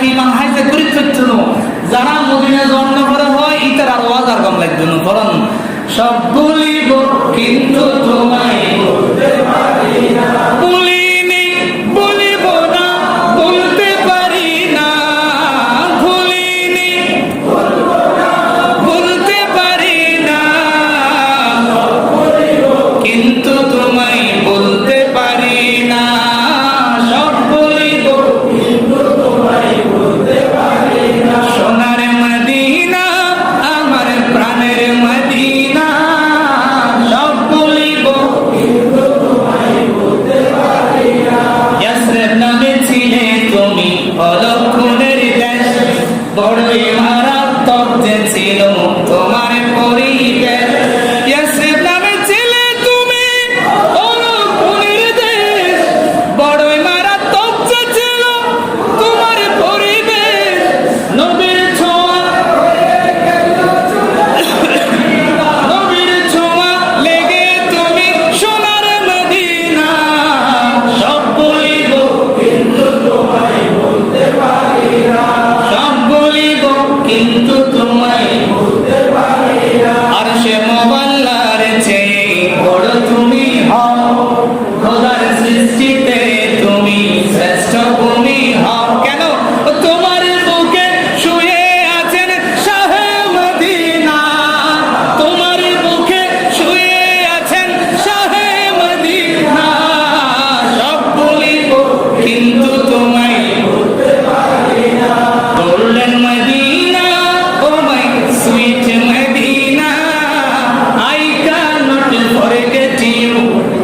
কি মান হাইতে করি ফেলছিল যারা মদিনা জন্ম করা হয় ইতার আর ওয়াজ আর কম লাগবে না ফরন সব বলিব কিন্তু তোমায় বলতে পারি না বলিনি বলিব না বলতে পারি না ভুলিনি বলবো না বলতে পারি না কিন্তু তোমায় বলতে পারি না সব বলিব কিন্তু তোমায় বলতে পারি না সোনার মদিনা আমার প্রাণের মদিনা সব বলিব কিন্তু তোমায় বলতে পারি না ইয়াসরিব নামে ছিলে তুমি অলক্ষণের দেশ বড়ই মারাত্মক যে ছিল তোমার পরিবেশ ইয়াসরিব নামে ছিলে তুমি অলক্ষণের দেশ বড়ই মারাত্মক যে ছিল তোমার পরিবেশ নবীর ছোঁয়া নবীর ছোঁয়া লেগে তুমি সোনার মদিনা সব বলিব কিন্তু তোমায় বলতে পারি না সব বলিব কিন্তু তোমায় বলতে পারি না আরশে মোবাল্লার চেয়ে বড় তুমি হও খোদার সৃষ্টিতে তুমি শ্রেষ্ঠ তুমি হও কেন তোমার বুকে শুয়ে আছেন শাহে মদিনা তোমার বুকে শুয়ে আছেন শাহে মদিনা সব বলিব কিন্তু তোমায় বলতে পারি না golden medina oh my sweet medina I cannot forget you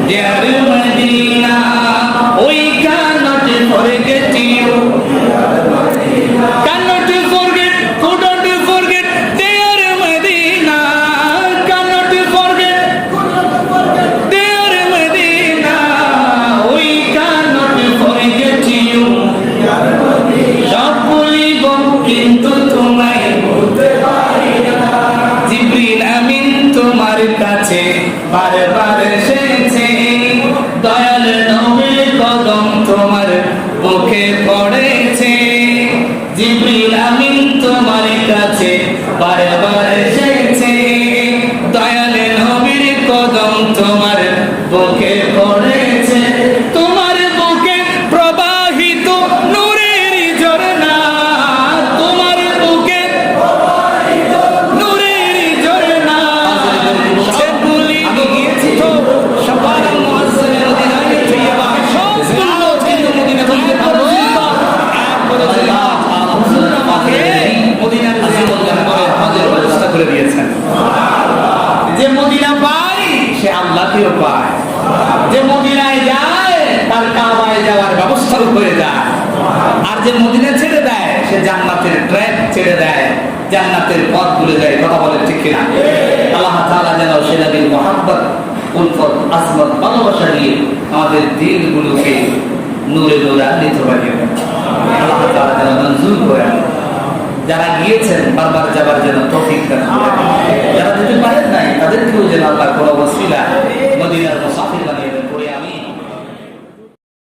dear medina we cannot forget you cannot forget couldn't forget dear medina cannot forget dear medina we cannot forget you সব বলিব কিন্তু তোমায় বলতে পারি না জিবরিল আমিন তোমার কাছে বারবার এসেছে দয়াল নবীর কদম তোমার বুকে পড়েছে জিবরিল আমিন তোমার কাছে বারবার এসেছে দয়াল নবীর কদম তোমার বুকে পড়েছে তোমার বুকে প্রবাহিত নূরের ঝরনা তোমার বুকে প্রবাহিত নূরের ঝরনা সব বলি গিয়েছি তো সবার মুআজ্জিন মদিনায় তৈয়বা সবগুলো কিন্তু মদিনা বলতে পারবো আল্লাহ হুজুর আমাকে মদিনার জীবন দান করে হজের ব্যবস্থা করে দিয়েছেন যে মদিনা পায় সে আল্লাহকেও পায় যে মদিনায় যায় তার কাবায় যাওয়ার ব্যবস্থা করে যায় আর যে মদিনা ছেড়ে দেয় সে জান্নাতের ট্র্যাক ছেড়ে দেয় জান্নাতের পথ ভুলে যায় কথা বলে ঠিক কিনা আল্লাহ তাআলা যেন সে নবীর মহব্বত উলফত আসমত ভালোবাসা দিয়ে আমাদের দিলগুলোকে নূরে নূরান্বিত বানিয়ে দেন আল্লাহ তাআলা যেন মঞ্জুর করেন যারা গিয়েছেন বারবার যাবার জন্য তৌফিক দান করেন যারা যেতে পারেন নাই তাদেরকেও যেন আল্লাহ কোনো ওসিলা